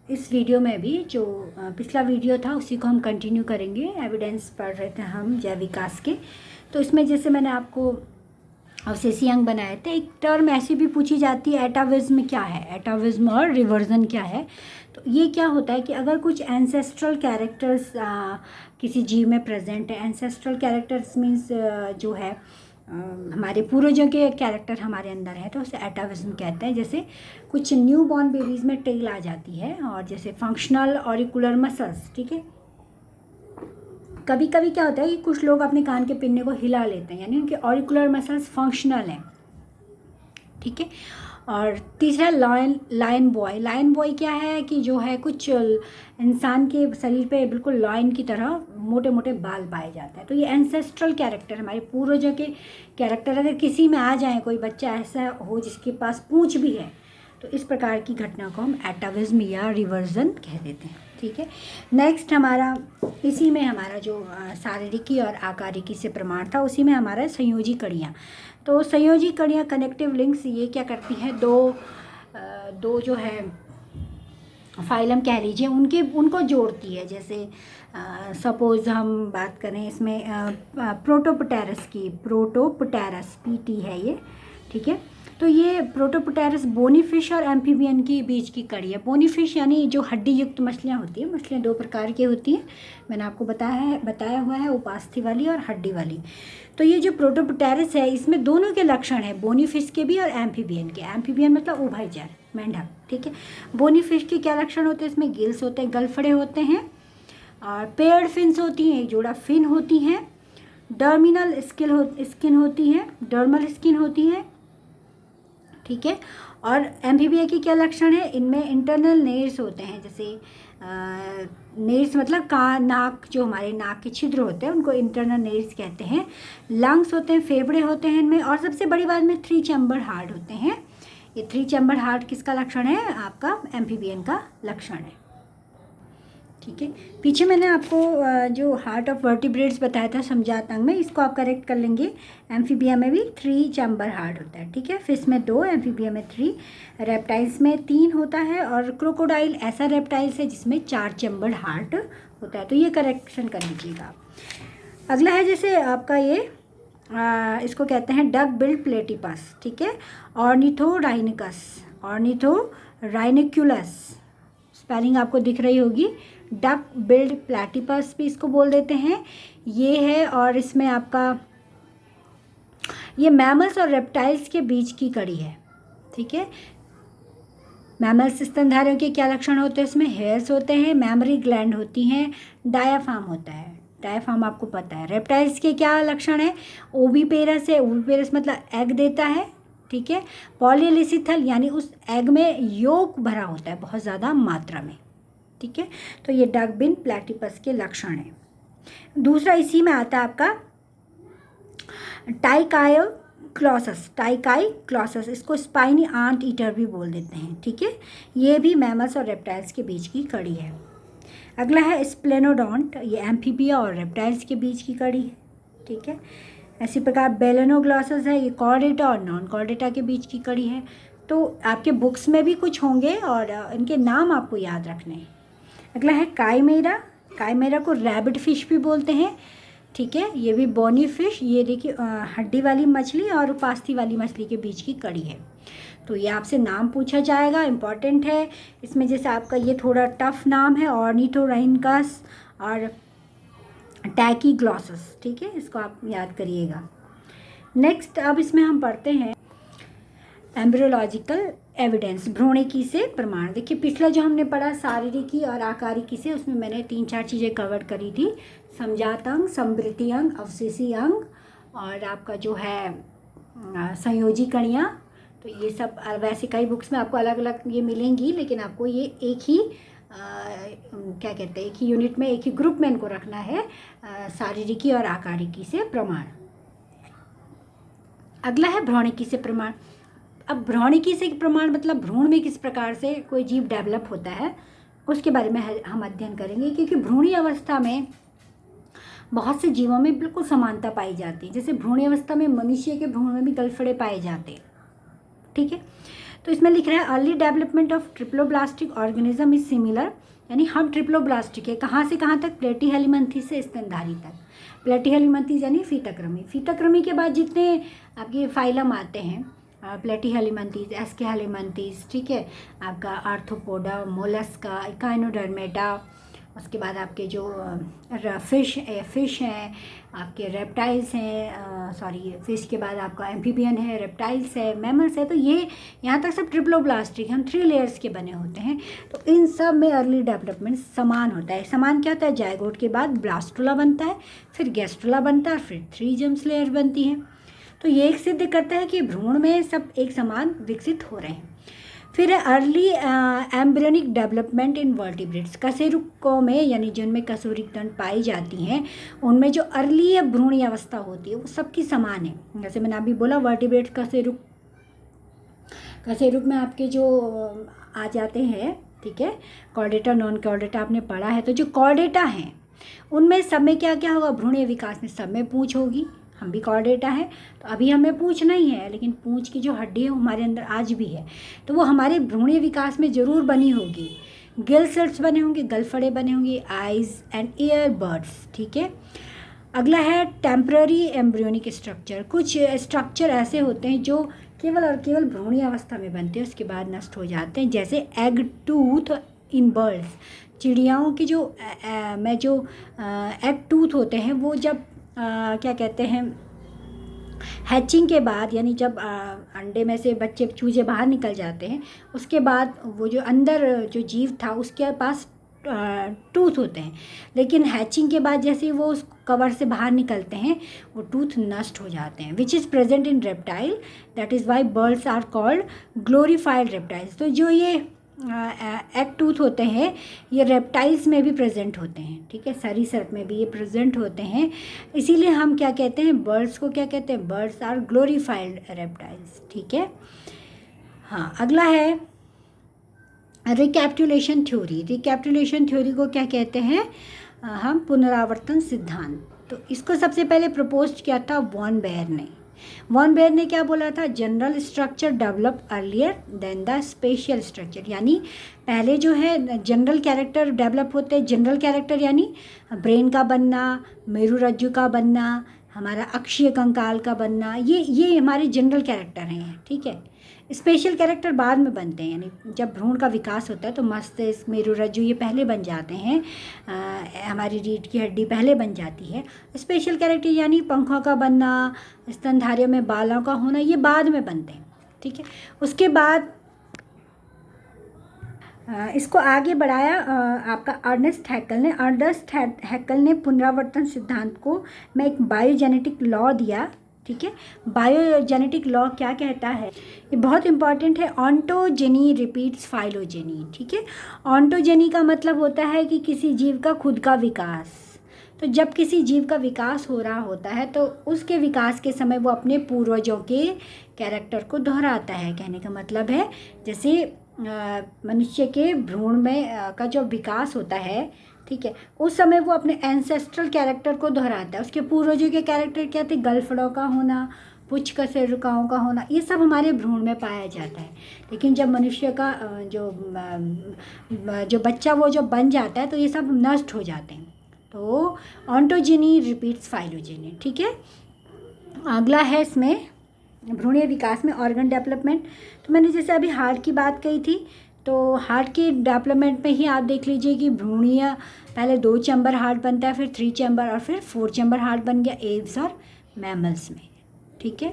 इस वीडियो में भी जो पिछला वीडियो था उसी को हम कंटिन्यू करेंगे। एविडेंस पढ़ रहे थे हम जैव विकास के। तो इसमें जैसे मैंने आपको अवशेषी अंग बनाए थे, एक टर्म ऐसी भी पूछी जाती है, एटाविज्म क्या है, एटाविज्म और रिवर्जन क्या है। तो ये क्या होता है कि अगर कुछ एंसेस्ट्रल कैरेक्टर्स किसी जीव में प्रेजेंट है, एंसेस्ट्रल कैरेक्टर्स मीन्स जो है हमारे पूर्वजों के कैरेक्टर हमारे अंदर है, तो उसे एटाविज्म कहते हैं। जैसे कुछ न्यू बॉर्न बेबीज़ में टेल आ जाती है, और जैसे फंक्शनल ऑरिकुलर मसल्स, ठीक है। कभी कभी क्या होता है कि कुछ लोग अपने कान के पिन्ने को हिला लेते हैं, यानी उनके ऑरिकुलर मसल्स फंक्शनल हैं, ठीक है। और तीसरा लायन बॉय क्या है कि जो है कुछ इंसान के शरीर पे बिल्कुल लायन की तरह मोटे मोटे बाल पाए जाते हैं। तो ये एंसेस्ट्रल कैरेक्टर, हमारे पूर्वजों के कैरेक्टर अगर किसी में आ जाए, कोई बच्चा ऐसा हो जिसके पास पूंछ भी है, तो इस प्रकार की घटना को हम एटाविज्म या रिवर्जन कह देते हैं, ठीक है। नेक्स्ट हमारा इसी में हमारा जो शारीरिकी और आकारिकी से प्रमाण था, उसी में हमारा संयोजी कड़ियाँ। तो संयोजी कड़ियाँ, कनेक्टिव लिंक्स, ये क्या करती हैं, दो जो है फाइलम कह लीजिए, उनको जोड़ती है। जैसे सपोज हम बात करें इसमें प्रोटोपटेरस की, प्रोटोपटेरस पीटी है ये, ठीक है। तो ये प्रोटोपटेरस बोनीफिश और एम्फीबियन की बीच की कड़ी है। बोनीफिश यानी जो हड्डी युक्त मछलियाँ होती हैं, मछलियाँ दो प्रकार की होती हैं, मैंने आपको बताया हुआ है, उपास्थि वाली और हड्डी वाली। तो ये जो प्रोटोपटेरस है, इसमें दोनों के लक्षण हैं, बोनीफिश के भी और एम्फीबियन के। एम्फीबियन मतलब उभयचर, मेंढक, ठीक है। बोनीफिश के क्या लक्षण होते हैं, इसमें गिल्स होते हैं, गलफड़े होते हैं, और पेयर्ड फिन्स होती हैं, एक जोड़ा फिन होती हैं, डर्मिनल स्किन होती है, डर्मल स्किन होती है, ठीक है। और एम्फीबिया की क्या लक्षण है, इनमें इंटरनल नेर्स होते हैं। जैसे नेर्स मतलब नाक, जो हमारे नाक के छिद्र होते हैं उनको इंटरनल नेर्स कहते हैं। लंग्स होते हैं, फेफड़े होते हैं इनमें, और सबसे बड़ी बात में 3 चैम्बर हार्ट होते हैं। ये 3 चैम्बर हार्ट किसका लक्षण है, आपका एम्फीबियन का लक्षण है, ठीक है। पीछे मैंने आपको जो हार्ट ऑफ वर्टिब्रेट्स बताया था समजात अंग में, इसको आप करेक्ट कर लेंगे। एम्फीबिया में भी 3 चैम्बर हार्ट होता है, ठीक है। फिश में 2, एम्फीबिया में 3, रेप्टाइल्स में 3 होता है, और क्रोकोडाइल ऐसा रेप्टाइल्स है जिसमें 4 चैम्बर हार्ट होता है। तो ये करेक्शन कर लीजिएगा। अगला है जैसे आपका ये इसको कहते हैं डक बिल्ड प्लेटिपस, ठीक है। ऑर्निथोराइनिकस, ऑर्निथोराइनिकुलस, स्पेलिंग आपको दिख रही होगी। डक बिल्ड प्लेटिपस भी इसको बोल देते हैं, ये है। और इसमें आपका ये मैमल्स और रेप्टाइल्स के बीच की कड़ी है, ठीक है। मैमल्स स्तनधारियों के क्या लक्षण होते हैं, इसमें हेयर्स होते हैं, मैमरी ग्लैंड होती हैं, डायाफ्राम होता है, डायाफ्राम आपको पता है। रेप्टाइल्स के क्या लक्षण है, ओविपेरस है, ओविपेरस मतलब एग देता है, ठीक है। पॉलीलिसिथल यानी उस एग में योक भरा होता है बहुत ज़्यादा मात्रा में, ठीक है। तो ये डक बिल्ड प्लेटिपस के लक्षण है। दूसरा इसी में आता है आपका टाइकाइक्लॉसस, इसको स्पाइनी आंट ईटर भी बोल देते हैं, ठीक है। ये भी मैमल्स और रेप्टाइल्स के बीच की कड़ी है। अगला है स्प्लेनोडोंट, ये एम्फीबिया और रेप्टाइल्स के बीच की कड़ी है, ठीक है। इसी प्रकार बेलेनोग्लॉसस है, ये कॉर्डेटा और नॉन कॉर्डेटा के बीच की कड़ी है। तो आपके बुक्स में भी कुछ होंगे और इनके नाम आपको याद रखने हैं। अगला है काइमेरा को रैबिट फिश भी बोलते हैं, ठीक है। ये भी बोनी फिश, ये देखिए हड्डी वाली मछली और उपास्थि वाली मछली के बीच की कड़ी है। तो ये आपसे नाम पूछा जाएगा, इम्पॉर्टेंट है। इसमें जैसे आपका ये थोड़ा टफ नाम है, ऑर्निथोराइनिकस और टैकीग्लॉसस, ठीक है, इसको आप याद करिएगा। नेक्स्ट अब इसमें हम पढ़ते हैं एम्ब्रियोलॉजिकल एविडेंस, भ्रूणिकी से प्रमाण। देखिए पिछला जो हमने पढ़ा शारीरिकी और आकारिकी से, उसमें मैंने 3-4 चीज़ें कवर करी थी, समजात अंग, समवृत्ति अंग, अवशेषी अंग, और आपका जो है संयोजी कणियाँ। तो ये सब वैसे कई बुक्स में आपको अलग अलग ये मिलेंगी, लेकिन आपको ये एक ही क्या कहते हैं, एक ही यूनिट में, एक ही ग्रुप में इनको रखना है, शारीरिकी और आकारिकी से प्रमाण। अगला है भ्रूणिकी से प्रमाण। अब भ्रूणिकी से प्रमाण मतलब भ्रूण में किस प्रकार से कोई जीव डेवलप होता है उसके बारे में हम अध्ययन करेंगे, क्योंकि भ्रूणी अवस्था में बहुत से जीवों में बिल्कुल समानता पाई जाती है। जैसे भ्रूणी अवस्था में मनुष्य के भ्रूण में भी गलफड़े पाए जाते हैं, ठीक है। तो इसमें लिख रहा है early development of triploblastic organism is similar, यानी हम ट्रिप्लोब्लास्टिक है कहाँ से कहाँ तक, प्लेटीहेलिमंथी से स्तनधारी तक। प्लेटीहेलिमंथी यानी फीताकृमि, फीताकृमि के बाद जितने आपके फाइलम आते हैं, प्लेटीहेलिमंथीज, एस्केहेलिमंथीज, ठीक है, आपका आर्थ्रोपोडा, मोलस्का, इकाइनोडर्मेटा, उसके बाद आपके जो फिश हैं, आपके रेप्टाइल्स हैं, सॉरी फिश के बाद आपका एम्फीबियन है, रेप्टाइल्स है, मैमल्स है, तो ये यहाँ तक सब ट्रिप्लोब्लास्टिक, हम 3 लेयर्स के बने होते हैं। तो इन सब में अर्ली डेवलपमेंट समान होता है। समान क्या होता है, जायगोट के बाद ब्लास्टुला बनता है, फिर गैस्ट्रुला बनता है, फिर 3 जर्म्स लेयर बनती है। तो ये एक सिद्ध करता है कि भ्रूण में सब एक समान विकसित हो रहे हैं। फिर early embryonic development in vertebrates, कशेरुकों में यानी जिनमें कशेरुक दंड पाई जाती हैं उनमें जो अर्ली भ्रूण अवस्था होती है वो सबकी समान है। जैसे मैंने अभी बोला वर्टिब्रेट्स कशेरुक में आपके जो आ जाते हैं, ठीक है, कॉर्डेटा, नॉन कॉर्डेटा आपने पढ़ा है। तो जो कॉर्डेटा हैं उनमें सब में क्या क्या होगा, भ्रूणीय विकास में सब में पूंछ होगी, हम भी कॉर्डेटा है तो अभी हमें पूंछ नहीं है, लेकिन पूंछ की जो हड्डी है वो हमारे अंदर आज भी है, तो वो हमारे भ्रूणीय विकास में ज़रूर बनी होगी। गिल सेल्स बने होंगे, गलफड़े बने होंगे, आइज़ एंड ईयर बर्ड्स, ठीक है। अगला है टेम्पररी एम्ब्रियोनिक स्ट्रक्चर। कुछ स्ट्रक्चर ऐसे होते हैं जो केवल और केवल भ्रूणीय अवस्था में बनते हैं, उसके बाद नष्ट हो जाते हैं, जैसे एग टूथ इन बर्ड्स, चिड़ियाओं की जो एग टूथ होते हैं वो जब क्या कहते हैं, हैचिंग के बाद, यानी जब अंडे में से बच्चे चूजे बाहर निकल जाते हैं, उसके बाद वो जो अंदर जो जीव था उसके पास टूथ होते हैं, लेकिन हैचिंग के बाद जैसे वो उस कवर से बाहर निकलते हैं वो टूथ नष्ट हो जाते हैं, which is present in reptile, that is why birds are called glorified reptiles. तो जो ये एग टूथ होते हैं ये रेप्टाइल्स में भी प्रेजेंट होते हैं, ठीक है, सरीसृप में भी ये प्रेजेंट होते हैं, इसीलिए हम क्या कहते हैं, बर्ड्स को क्या कहते हैं, बर्ड्स आर ग्लोरीफाइड रेप्टाइल्स, ठीक है। हाँ, अगला है रिकैपिटुलेशन थ्योरी। रिकैपिटुलेशन थ्योरी को क्या कहते हैं, हम पुनरावर्तन सिद्धांत। तो इसको सबसे पहले प्रपोज किया था वॉन बेयर ने। वॉन बेयर ने क्या बोला था, general structure develop earlier than the special structure, यानी पहले जो है जनरल कैरेक्टर डेवलप होते हैं। जनरल कैरेक्टर यानी ब्रेन का बनना, मेरुरज्जु का बनना, हमारा अक्षीय कंकाल का बनना, ये हमारे जनरल कैरेक्टर हैं, ठीक है। स्पेशल कैरेक्टर बाद में बनते हैं, यानी जब भ्रूण का विकास होता है तो मस्तिष्क, मेरुरज्जु ये पहले बन जाते हैं, हमारी रीढ़ की हड्डी पहले बन जाती है। स्पेशल कैरेक्टर यानी पंखों का बनना, स्तनधारियों में बालों का होना, ये बाद में बनते हैं, ठीक है। उसके बाद इसको आगे बढ़ाया आपका अर्नेस्ट हैक्कल ने पुनरावर्तन सिद्धांत को में एक बायोजेनेटिक लॉ दिया, ठीक है। बायोजेनेटिक लॉ क्या कहता है, ये बहुत इंपॉर्टेंट है, ऑन्टोजेनी रिपीट्स फाइलोजेनी, ठीक है। ऑन्टोजेनी का मतलब होता है कि किसी जीव का खुद का विकास, तो जब किसी जीव का विकास हो रहा होता है तो उसके विकास के समय वो अपने पूर्वजों के कैरेक्टर को दोहराता है। कहने का मतलब है जैसे मनुष्य के भ्रूण में का जो विकास होता है, ठीक है, उस समय वो अपने एंसेस्ट्रल कैरेक्टर को दोहराता है। उसके पूर्वजों के कैरेक्टर क्या थे, गलफड़ों का होना, पुच्छ कशेरुकाओं का होना, ये सब हमारे भ्रूण में पाया जाता है। लेकिन जब मनुष्य का जो बच्चा वो जब बन जाता है तो ये सब नष्ट हो जाते हैं। तो ऑन्टोजेनी रिपीट्स फाइलोजेनी, ठीक है। अगला है इसमें भ्रूणीय विकास में ऑर्गन डेवलपमेंट। तो मैंने जैसे अभी हार्ट की बात कही थी, तो हार्ट के डेवलपमेंट में ही आप देख लीजिए कि भ्रूणीय पहले 2 चैम्बर हार्ट बनता है, फिर 3 चैम्बर और फिर 4 चैम्बर हार्ट बन गया एव्स और मैमल्स में, ठीक है।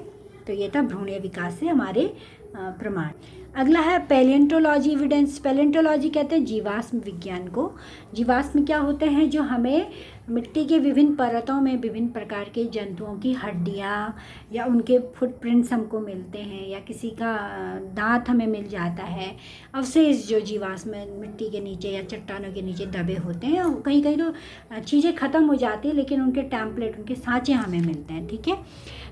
तो ये था भ्रूणीय विकास से हमारे प्रमाण। अगला है पैलियोंटोलॉजी एविडेंस। पैलियोंटोलॉजी कहते हैं जीवाश्म विज्ञान को। जीवाश्म क्या होते हैं, जो हमें मिट्टी के विभिन्न परतों में विभिन्न प्रकार के जंतुओं की हड्डियाँ या उनके फुटप्रिंट्स हमको मिलते हैं, या किसी का दांत हमें मिल जाता है, अवशेष जो जीवाश्म मिट्टी के नीचे या चट्टानों के नीचे दबे होते हैं। कहीं कहीं तो चीज़ें ख़त्म हो जाती हैं लेकिन उनके टैम्पलेट, उनके सांचे हमें मिलते हैं, ठीक है।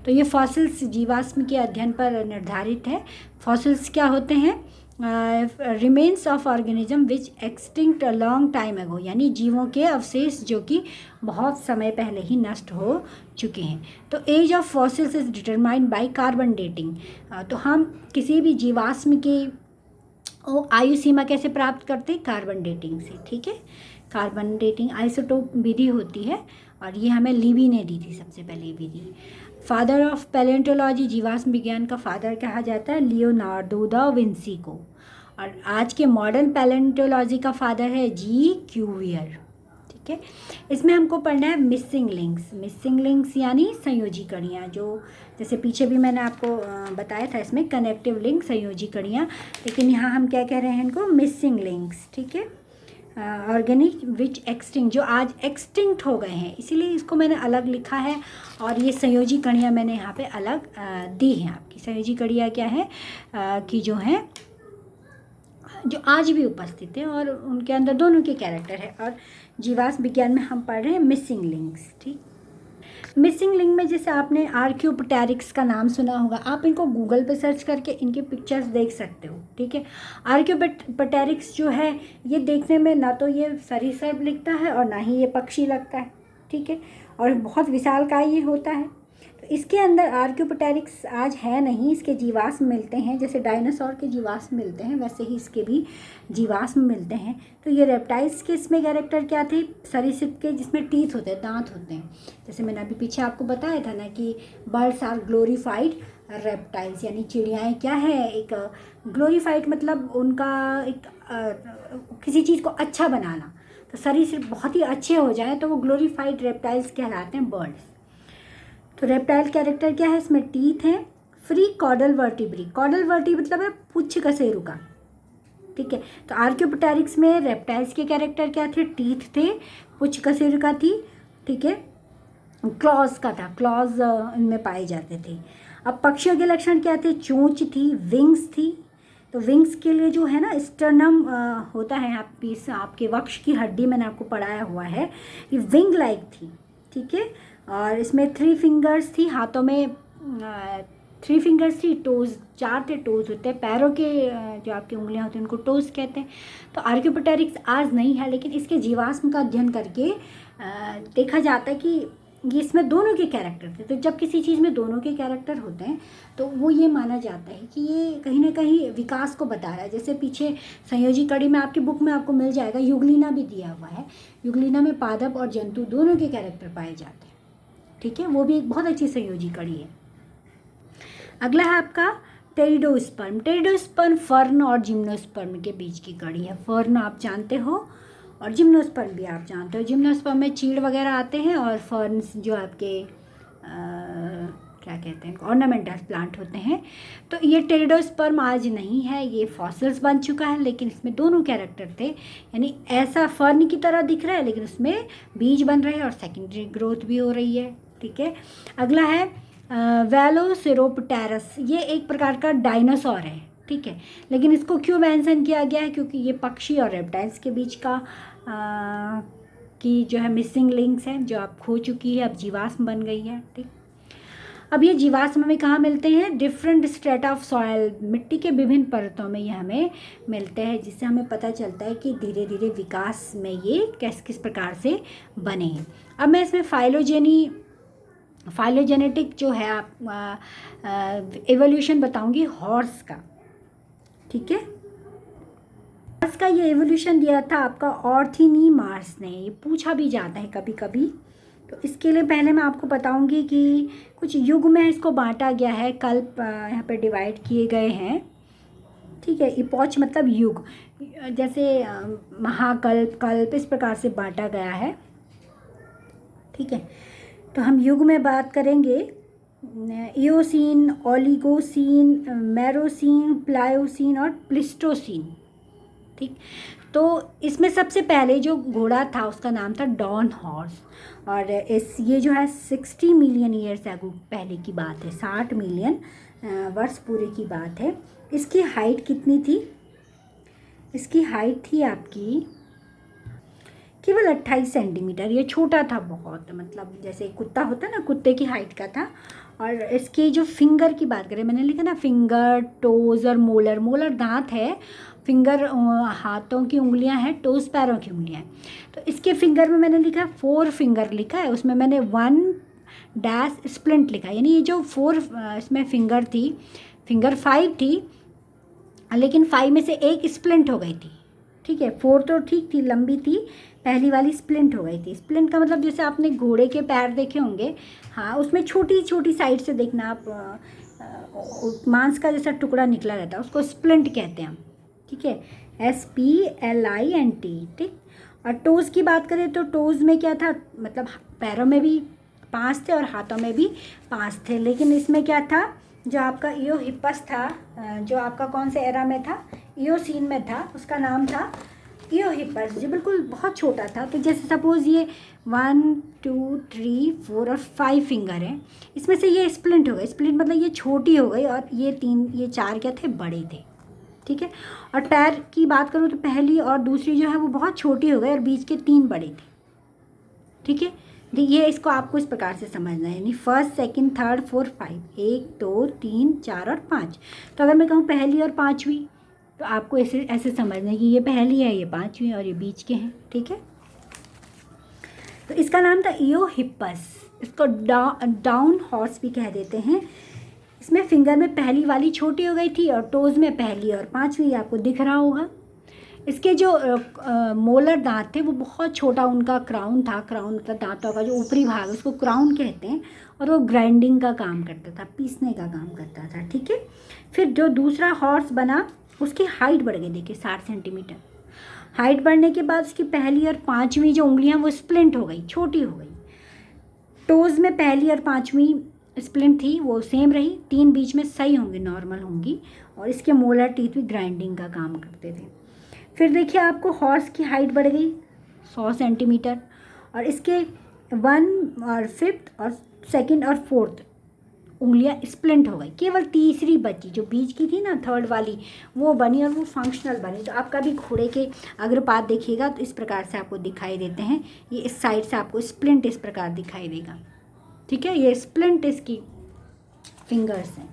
तो ये फॉसिल्स जीवाश्म के अध्ययन पर निर्धारित है। फॉसिल्स क्या होते हैं, remains of organism which extinct a long time एगो, यानी जीवों के अवशेष जो कि बहुत समय पहले ही नष्ट हो चुके हैं। तो age of fossils is determined by carbon dating. तो हम किसी भी जीवाश्म की आयु सीमा कैसे प्राप्त करते हैं? कार्बन डेटिंग से। ठीक है, कार्बन डेटिंग आइसोटोप विधि होती है और ये हमें लीवी ने दी थी सबसे पहले विधि। फादर ऑफ पैलेंटोलॉजी, जीवाश्म विज्ञान का फादर कहा जाता है लियोनार्डो दा विंसी को। और आज के मॉडर्न पैलेंटोलॉजी का फादर है जी क्यूवियर। ठीक है, इसमें हमको पढ़ना है मिसिंग लिंक्स। मिसिंग लिंक्स यानी संयोजी कड़ियाँ, जो जैसे पीछे भी मैंने आपको बताया था, इसमें कनेक्टिव लिंक, संयोजी कड़ियाँ, लेकिन यहाँ हम क्या कह रहे हैं इनको? Missing links. ठीक है, ऑर्गेनिक विच एक्सटिंक्ट, जो आज एक्सटिंक्ट हो गए हैं, इसीलिए इसको मैंने अलग लिखा है। और ये संयोजी कड़ियाँ मैंने यहाँ पे अलग दी हैं आपकी। संयोजी कड़ियाँ क्या है कि जो हैं जो आज भी उपस्थित है और उनके अंदर दोनों के कैरेक्टर है। और जीवाश्म विज्ञान में हम पढ़ रहे हैं मिसिंग लिंक्स। ठीक, मिसिंग लिंक में जैसे आपने आर्क्योपटेरिक्स का नाम सुना होगा, आप इनको गूगल पे सर्च करके इनके पिक्चर्स देख सकते हो। ठीक है, आर्क्योपटेरिक्स जो है ये देखने में ना तो ये सरीसृप लिखता है और ना ही ये पक्षी लगता है। ठीक है, और बहुत विशालकाय ये होता है। तो इसके अंदर आर्क्योपटेरिक्स आज है नहीं, इसके जीवाश्म मिलते हैं। जैसे डायनासोर के जीवाश्म मिलते हैं वैसे ही इसके भी जीवाश्म मिलते हैं। तो ये रेप्टाइल्स के इसमें कैरेक्टर क्या थे? सरीसृप के, जिसमें टीथ होते हैं, दांत होते हैं। जैसे मैंने अभी पीछे आपको बताया था ना कि बर्ड्स आर ग्लोरीफाइड रेप्टाइल्स, यानी चिड़ियाएँ क्या है? एक ग्लोरीफाइड मतलब उनका एक किसी चीज़ को अच्छा बनाना। तो सरीसृप बहुत ही अच्छे हो जाए तो वो ग्लोरीफाइड रेप्टाइल्स कहलाते हैं, बर्ड्स। तो रेप्टाइल कैरेक्टर क्या है? इसमें टीथ हैं। Free caudal vertebrae, caudal vertebrae मतलब है पुच्छ कशेरु का। ठीक है, तो आर्क्योपटेरिक्स में रेप्टाइल्स के कैरेक्टर क्या थे? टीथ थे, पुच्छ कशेरु का थी। ठीक है, क्लॉज का था, क्लॉज इनमें पाए जाते थे। अब पक्षियों के लक्षण क्या थे? चोंच थी, विंग्स थी। तो विंग्स के लिए जो है ना स्टर्नम होता है, आपके वक्ष की हड्डी मैंने आपको पढ़ाया हुआ है, ये विंग लाइक थी। ठीक है, और इसमें 3 फिंगर्स थी, हाथों में 3 फिंगर्स थी, टोज 4 थे, टोज होते हैं पैरों के, जो आपकी उंगलियां होती हैं उनको टोज कहते हैं। तो आर्क्योपटेरिक्स आज नहीं है, लेकिन इसके जीवाश्म का अध्ययन करके देखा जाता है कि ये इसमें दोनों के कैरेक्टर थे। तो जब किसी चीज़ में दोनों के कैरेक्टर होते हैं तो वो ये माना जाता है कि ये कहीं ना कहीं विकास को बता रहा है। जैसे पीछे संयोजी कड़ी में आपकी बुक में आपको मिल जाएगा, युगलिना भी दिया हुआ है। युगलिना में पादप और जंतु दोनों के कैरेक्टर पाए जाते हैं। ठीक है, वो भी एक बहुत अच्छी संयोजी कड़ी है। अगला है आपका टेरिडोस्पर्म। टेरिडोस्पर्म फर्न और जिम्नोस्पर्म के बीच की कड़ी है। फर्न आप जानते हो और जिम्नोस्पर्म भी आप जानते हो। जिम्नोस्पर्म में चीड़ वगैरह आते हैं और फर्न्स जो आपके क्या कहते हैं, ऑर्नामेंटल प्लांट होते हैं। तो ये टेरिडोस्पर्म आज नहीं है, ये फॉसिल्स बन चुका है, लेकिन इसमें दोनों कैरेक्टर थे। यानी ऐसा फर्न की तरह दिख रहा है लेकिन उसमें बीज बन रहे हैं और सेकेंडरी ग्रोथ भी हो रही है। ठीक है, अगला है वेलोसिरोप्टेरस। ये एक प्रकार का डायनासोर है। ठीक है, लेकिन इसको क्यों मेंशन किया गया है? क्योंकि ये पक्षी और रेप्टाइल्स के बीच का की जो है मिसिंग लिंक्स है, जो अब खो चुकी है, अब जीवाश्म बन गई है। ठीक, अब ये जीवाश्म हमें कहाँ मिलते हैं? डिफरेंट स्ट्रेटा ऑफ सॉयल, मिट्टी के विभिन्न परतों में ये हमें मिलते हैं, जिससे हमें पता चलता है कि धीरे धीरे विकास में ये किस प्रकार से बने हैं। अब मैं इसमें फाइलोजेनेटिक जो है आप एवोल्यूशन बताऊंगी हॉर्स का। ठीक है, हॉर्स का ये एवोल्यूशन दिया था आपका ऑर्थिनी मार्स ने। ये पूछा भी जाता है कभी कभी, तो इसके लिए पहले मैं आपको बताऊंगी कि कुछ युग में इसको बांटा गया है, कल्प यहाँ पे डिवाइड किए गए हैं। ठीक है, इपॉच मतलब युग, जैसे महाकल्प, कल्प, इस प्रकार से बांटा गया है। ठीक है, तो हम युग में बात करेंगे इयोसीन, ओलिगोसीन, मेरोसीन, प्लायोसीन और प्लिस्टोसीन। ठीक, तो इसमें सबसे पहले जो घोड़ा था उसका नाम था डॉन हॉर्स, और ये जो है 60 मिलियन ईयर्स अगो पहले की बात है, 60 मिलियन वर्ष पूरे की बात है। इसकी हाइट कितनी थी? इसकी हाइट थी आपकी केवल 28 सेंटीमीटर। ये छोटा था बहुत, मतलब जैसे कुत्ता होता है ना, कुत्ते की हाइट का था। और इसके जो फिंगर की बात करें, मैंने लिखा ना फिंगर, टोज़ और मोलर। मोलर दांत है, फिंगर हाथों की उंगलियां हैं, टोज़ पैरों की उंगलियां हैं। तो इसके फिंगर में मैंने लिखा 4 फिंगर लिखा है, उसमें मैंने 1 डैश स्प्लिंट लिखा है। यानी ये जो 4 इसमें फिंगर थी, फिंगर 5 थी, लेकिन 5 में से एक स्प्लिंट हो गई थी। ठीक है, 4 तो ठीक थी, लंबी थी, पहली वाली स्प्लिंट हो गई थी। स्प्लिंट का मतलब जैसे आपने घोड़े के पैर देखे होंगे, हाँ, उसमें छोटी छोटी साइड से देखना आप, मांस का जैसा टुकड़ा निकला रहता है, उसको स्प्लिंट कहते हैं हम। ठीक है, SPLINT। ठीक। और टोज़ की बात करें तो टोज़ में क्या था, मतलब पैरों में भी 5 थे और हाथों में भी 5 थे। लेकिन इसमें क्या था, जो आपका ईओहिपस था, जो आपका कौन से एरा में था, ईओसीन में था, उसका नाम था ईओहिपस, जो बिल्कुल बहुत छोटा था। तो जैसे सपोज़ ये 1 2 3 4 और 5 फिंगर हैं, इसमें से ये स्प्लिंट हो गई। स्प्लिंट मतलब ये छोटी हो गई, और ये 4 क्या थे, बड़े थे। ठीक है। और पैर की बात करूँ तो पहली और दूसरी जो है वो बहुत छोटी हो गई, और बीच के 3 बड़े थे। ठीक है, ये इसको आपको इस प्रकार से समझना है, यानी फर्स्ट, सेकंड, थर्ड, फोर्थ, 5, 1 2 3 4 और 5। तो अगर मैं कहूँ पहली और पाँचवीं, तो आपको ऐसे ऐसे समझना है कि ये पहली है, ये पाँचवीं, और ये बीच के हैं। ठीक है, तो इसका नाम था ईओहिपस। इसको डाउन हॉर्स भी कह देते हैं। इसमें फिंगर में पहली वाली छोटी हो गई थी, और टोज़ में पहली और पाँचवीं, आपको दिख रहा होगा। इसके जो मोलर दांत थे वो बहुत छोटा उनका क्राउन था। क्राउन मतलब दांतों का जो ऊपरी भाग, उसको क्राउन कहते हैं, और वो ग्राइंडिंग का काम करता था, पीसने का काम करता था। ठीक है, फिर जो दूसरा हॉर्स बना, उसकी हाइट बढ़ गई, देखिए 60 सेंटीमीटर। हाइट बढ़ने के बाद उसकी पहली और पाँचवीं जो उंगलियां वो स्प्लिंट हो गई, छोटी हो गई। टोज़ में पहली और पाँचवीं स्प्लिंट थी, वो सेम रही, 3 बीच में सही होंगी, नॉर्मल होंगी, और इसके मोलर टीथ भी ग्राइंडिंग का काम करते थे। फिर देखिए आपको हॉर्स की हाइट बढ़ गई 100 सेंटीमीटर, और इसके 1 और 5th और 2nd और 4th उंगलियां स्प्लिंट हो गई। केवल तीसरी बची, जो बीच की थी ना, 3rd वाली, वो बनी, और वो फंक्शनल बनी। तो आप कभी घोड़े के अग्रपात देखिएगा तो इस प्रकार से आपको दिखाई देते हैं। ये इस साइड से आपको स्प्लिंट इस प्रकार दिखाई देगा। ठीक है, ये स्प्लिंट इसकी फिंगर्स हैं।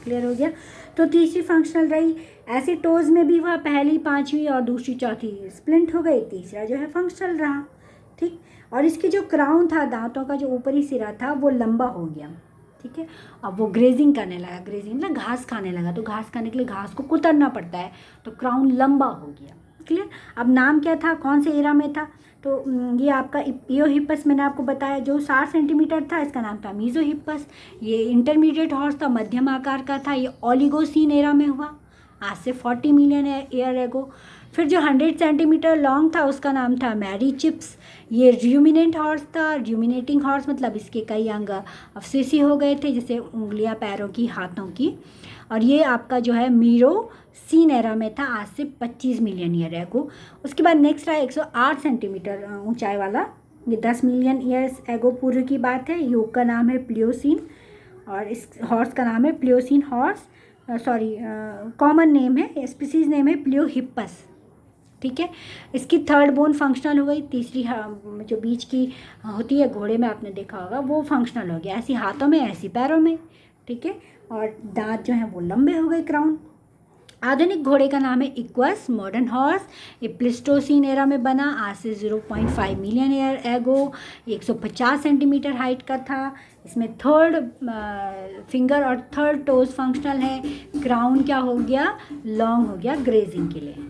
क्लियर हो गया। तो तीसरी फंक्शनल रही। ऐसे टोज़ में भी वह पहली, पाँचवीं और दूसरी, चौथी स्प्लिंट हो गई, तीसरा जो है फंक्शनल रहा। ठीक। और इसकी जो क्राउन था, दांतों का जो ऊपरी सिरा था, वो लंबा हो गया। ठीक है, अब वो ग्रेजिंग करने लगा, ग्रेजिंग ना घास खाने लगा, तो घास खाने के लिए घास को कुतरना पड़ता है, तो क्राउन लंबा हो गया। क्लियर। अब नाम क्या था, कौन से एरा में था, तो ये आपका ईओहिपस मैंने आपको बताया, जो 60 सेंटीमीटर था, इसका नाम था मीज़ोहिपस। ये इंटरमीडिएट हॉर्स था, मध्यम आकार का था, ये ओलिगोसीन एरा में हुआ, आज से 40 मिलियन ईयर एगो। फिर जो 100 सेंटीमीटर लॉन्ग था, उसका नाम था मैरीचिप्स। ये र्यूमिनेंट हॉर्स था। र्यूमिनेटिंग हॉर्स मतलब इसके कई अंग अवशेषी हो गए थे, जैसे उंगलियां पैरों की, हाथों की। और ये आपका जो है मीरोसीन एरा में था, आज से 25 मिलियन ईयर एगो। उसके बाद नेक्स्ट रहा 108 सेंटीमीटर ऊंचाई वाला, ये 10 मिलियन ईयर्स एगो पूर्व की बात है। योग का नाम है प्लियोसीन, और इस हॉर्स का नाम है Pliocene horse. Sorry, common name है, स्पीसीज नेम है प्लियोहिपस। ठीक है, इसकी 3rd बोन फंक्शनल हो गई, तीसरी जो बीच की होती है घोड़े में, आपने देखा होगा, वो फंक्शनल हो गया, ऐसी हाथों में, ऐसी पैरों में। ठीक है, और दांत जो हैं वो लंबे हो गए, क्राउन। आधुनिक घोड़े का नाम है इक्वस। मॉडर्न हॉर्स ये प्लिस्टोसीन एरा में बना, आज से 0.5 million year ago. 150 centimetre height का था। इसमें 3rd फिंगर और 3rd टोज फंक्शनल है। क्राउन क्या हो गया, लॉन्ग हो गया, ग्रेजिंग के लिए।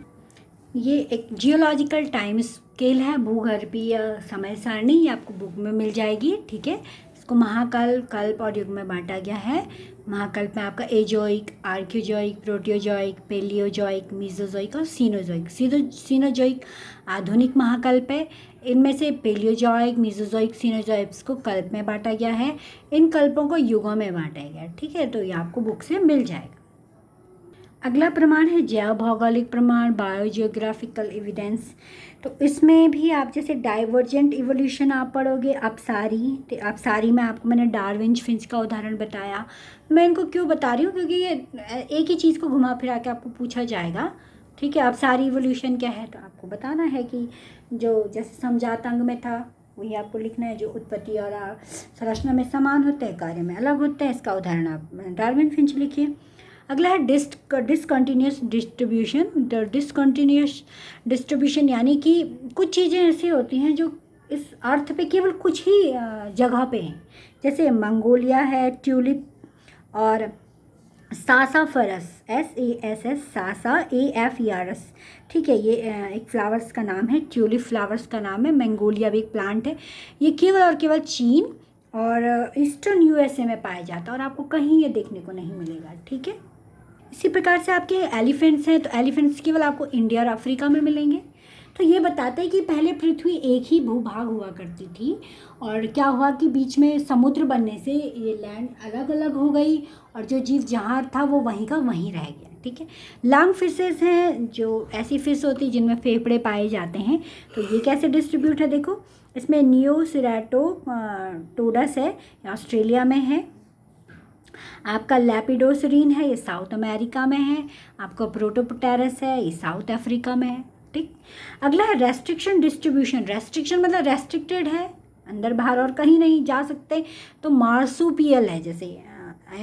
ये एक जियोलॉजिकल टाइम स्केल है, भूगर्भीय समय सारणी, ये आपको बुक में मिल जाएगी। ठीक है, इसको महाकल्प, कल्प और युग में बांटा गया है। महाकल्प में आपका एजोइक, आर्कियोजोइक, प्रोटियोजोइक, पेलियोजोइक, मीजोजोइक और सीनोजोइक। सीनोजोइक आधुनिक महाकल्प है। इनमें से पेलियोजोइक, मीजोजोइक, सीनोजोइक्स को कल्प में बांटा गया है। इन कल्पों को युगों में बांटा गया है। ठीक है, तो ये आपको बुक से मिल जाएगा। अगला प्रमाण है जैव भौगोलिक प्रमाण, बायोजियोग्राफिकल एविडेंस। तो इसमें भी आप जैसे डाइवर्जेंट इवोल्यूशन आप पढ़ोगे, अपसारी में आपको मैंने डार्विन फिंच का उदाहरण बताया। मैं इनको क्यों बता रही हूँ, क्योंकि ये एक ही चीज़ को घुमा फिरा के आपको पूछा जाएगा, ठीक है। अब सारी इवोल्यूशन क्या है तो आपको बताना है कि जो जैसे समजात अंग में था वही आपको लिखना है, जो उत्पत्ति और संरचना में समान होते हैं, कार्य में अलग होते हैं। इसका उदाहरण आप डार्विन फिंच लिखिए। अगला है डिसकंटिन्यूस डिस्ट्रीब्यूशन। डिसकंटिन्यूस डिस्ट्रीब्यूशन यानी कि कुछ चीज़ें ऐसी होती हैं जो इस अर्थ पे केवल कुछ ही जगह पे हैं, जैसे मंगोलिया है, ट्यूलिप और सासाफरस, SASS, सासा AFERS। ठीक है, ये एक फ्लावर्स का नाम है, ट्यूलिप फ्लावर्स का नाम है। मंगोलिया भी एक प्लांट है। ये केवल और केवल चीन और ईस्टर्न USA में पाया जाता है और आपको कहीं ये देखने को नहीं मिलेगा। ठीक है, इसी प्रकार से आपके एलिफेंट्स हैं, तो एलिफेंट्स केवल आपको इंडिया और अफ्रीका में मिलेंगे। तो ये बताते हैं कि पहले पृथ्वी एक ही भूभाग हुआ करती थी और क्या हुआ कि बीच में समुद्र बनने से ये लैंड अलग अलग हो गई और जो जीव जहाँ था वो वहीं का वहीं रह गया। ठीक है, लॉन्ग फिशेस हैं, जो ऐसी फिश होती है जिनमें फेफड़े पाए जाते हैं। तो ये कैसे डिस्ट्रीब्यूट है, देखो इसमें नियोसिराटोडस है, ऑस्ट्रेलिया में है। आपका लैपिडोसरीन है, ये साउथ अमेरिका में है। आपका प्रोटोप्टेरस है, ये साउथ अफ्रीका में है। ठीक, अगला है रेस्ट्रिक्शन डिस्ट्रीब्यूशन। रेस्ट्रिक्शन मतलब रेस्ट्रिक्टेड है, अंदर बाहर और कहीं नहीं जा सकते। तो मार्सुपियल है, जैसे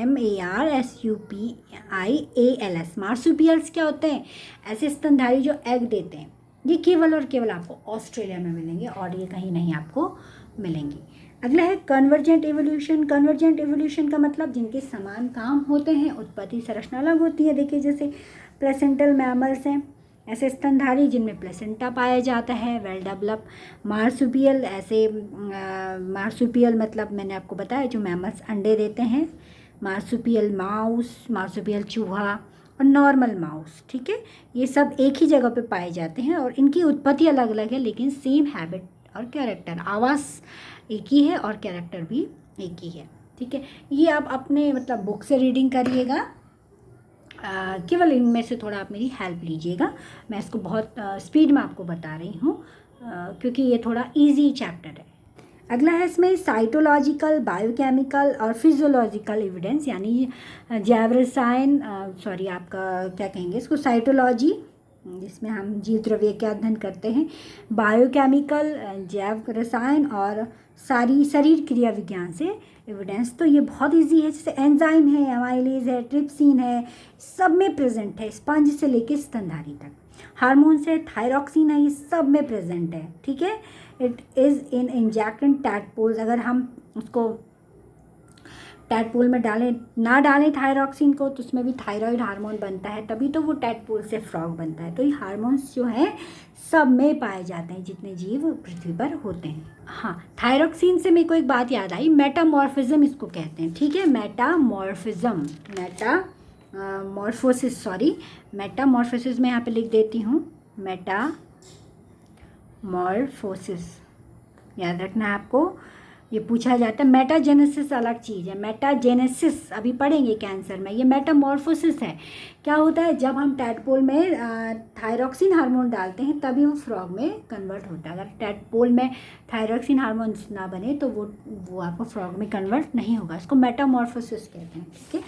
MARSUPIALS। मार्सुपियल्स क्या होते हैं, ऐसे स्तनधारी जो एग देते हैं। ये केवल और केवल आपको ऑस्ट्रेलिया में मिलेंगे और ये कहीं नहीं आपको मिलेंगे। अगला है कन्वर्जेंट एवोल्यूशन। कन्वर्जेंट एवोल्यूशन का मतलब जिनके समान काम होते हैं, उत्पत्ति संरचना अलग होती है। देखिए जैसे प्लेसेंटल मैमल्स हैं, ऐसे स्तनधारी जिनमें प्लेसेंटा पाया जाता है, वेल डेवलप। मार्सुपियल, ऐसे मार्सुपियल मतलब मैंने आपको बताया जो मैमल्स अंडे देते हैं। मार्सुपियल माउस, मार्सुपियल चूहा और नॉर्मल माउस। ठीक है, ये सब एक ही जगह पे पाए जाते हैं और इनकी उत्पत्ति अलग अलग है, लेकिन सेम हैबिट और कैरेक्टर, आवास एक ही है और कैरेक्टर भी एक ही है। ठीक है, ये आप अपने मतलब बुक से रीडिंग करिएगा, केवल इनमें से थोड़ा आप मेरी हेल्प लीजिएगा। मैं इसको बहुत स्पीड में आपको बता रही हूँ क्योंकि ये थोड़ा इजी चैप्टर है। अगला है इसमें साइटोलॉजिकल, बायोकेमिकल और फिजियोलॉजिकल एविडेंस, यानी जैव रसायन, सॉरी आपका क्या कहेंगे इसको, साइटोलॉजी जिसमें हम जीव द्रव्य का अध्ययन करते हैं, बायोकेमिकल जैव रसायन और सारी शरीर क्रिया विज्ञान से एविडेंस। तो ये बहुत इजी है, जैसे एंजाइम है, एमाइलेज है, ट्रिप्सिन है, सब में प्रेजेंट है, स्पंज से लेकर स्तनधारी तक। हार्मोन्स है, थायरॉक्सिन है, ये सब में प्रेजेंट है। ठीक है, it is in injected tadpoles. अगर हम उसको टैडपोल में ना डालें थायरॉक्सिन को, तो उसमें भी थायराइड हार्मोन बनता है, तभी तो वो टैडपोल से फ्रॉग बनता है। तो ये हार्मोन्स जो हैं सब में पाए जाते हैं जितने जीव पृथ्वी पर होते हैं। हाँ, थायरॉक्सिन से मेरे को एक बात याद आई, मेटामॉर्फिज्म इसको कहते हैं। ठीक है, मेटामॉर्फिज्म, मेटामॉर्फोसिस, सॉरी मेटामॉर्फोसिस मैं यहाँ पे लिख देती हूँ, मेटामॉर्फोसिस याद रखना है आपको। ये पूछा जाता है, मेटाजेनेसिस अलग चीज़ है, मेटाजेनेसिस अभी पढ़ेंगे कैंसर में। ये मेटामॉर्फोसिस है, क्या होता है जब हम टैडपोल में थायरॉक्सिन हार्मोन डालते हैं तभी वो फ्रॉग में कन्वर्ट होता है। अगर टैडपोल में थायरॉक्सिन हार्मोन ना बने तो वो आपको फ्रॉग में कन्वर्ट नहीं होगा, इसको मेटामॉर्फोसिस कहते हैं। ठीक है,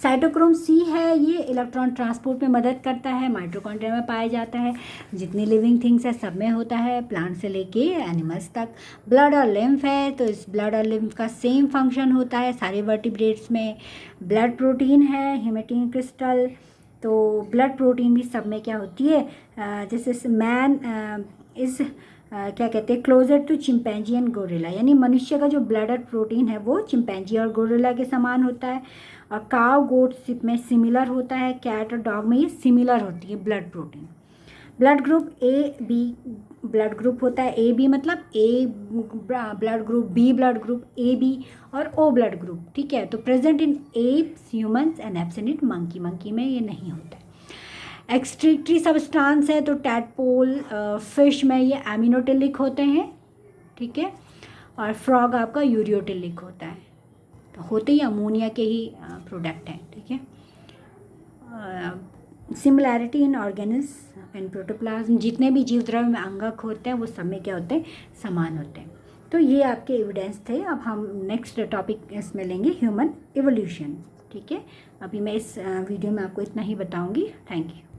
साइटोक्रोम C है, ये इलेक्ट्रॉन ट्रांसपोर्ट में मदद करता है, माइटोकॉन्ड्रिया में पाया जाता है, जितनी लिविंग थिंग्स है सब में होता है, प्लांट से लेके एनिमल्स तक। ब्लड और लिम्फ है, तो इस ब्लड और लिम्फ का सेम फंक्शन होता है सारे वर्टिब्रेट्स में। ब्लड प्रोटीन है, हेमेटिन क्रिस्टल, तो ब्लड प्रोटीन भी सब में क्या होती है, जैसे मैन इस क्या कहते हैं closer to chimpanzee and gorilla, यानी मनुष्य का जो ब्लड प्रोटीन है वो चिंपैंजी और गोरिल्ला के समान होता है। और काव गोट में सिमिलर होता है, कैट और डॉग में ये सिमिलर होती है blood protein. Blood group AB blood group होता है, AB मतलब A blood group, B blood group, AB और O ब्लड ग्रुप। ठीक है, तो present in apps, humans and absent in monkey में ये नहीं होता है। एक्सक्रीटरी सब्सटेंस है, तो टैडपोल, फिश में ये एमिनोटिलिक होते हैं। ठीक है, और फ्रॉग आपका यूरियोटिलिक होता है, तो होते ही अमोनिया के ही प्रोडक्ट हैं। ठीक है, similarity in organisms and protoplasm, जितने भी जीव द्रव्य में अंगक होते हैं वो सब में क्या होते हैं, समान होते हैं। तो ये आपके एविडेंस थे। अब हम नेक्स्ट टॉपिक इसमें लेंगे ह्यूमन इवोल्यूशन। ठीक है, अभी मैं इस वीडियो में आपको इतना ही बताऊंगी। Thank you.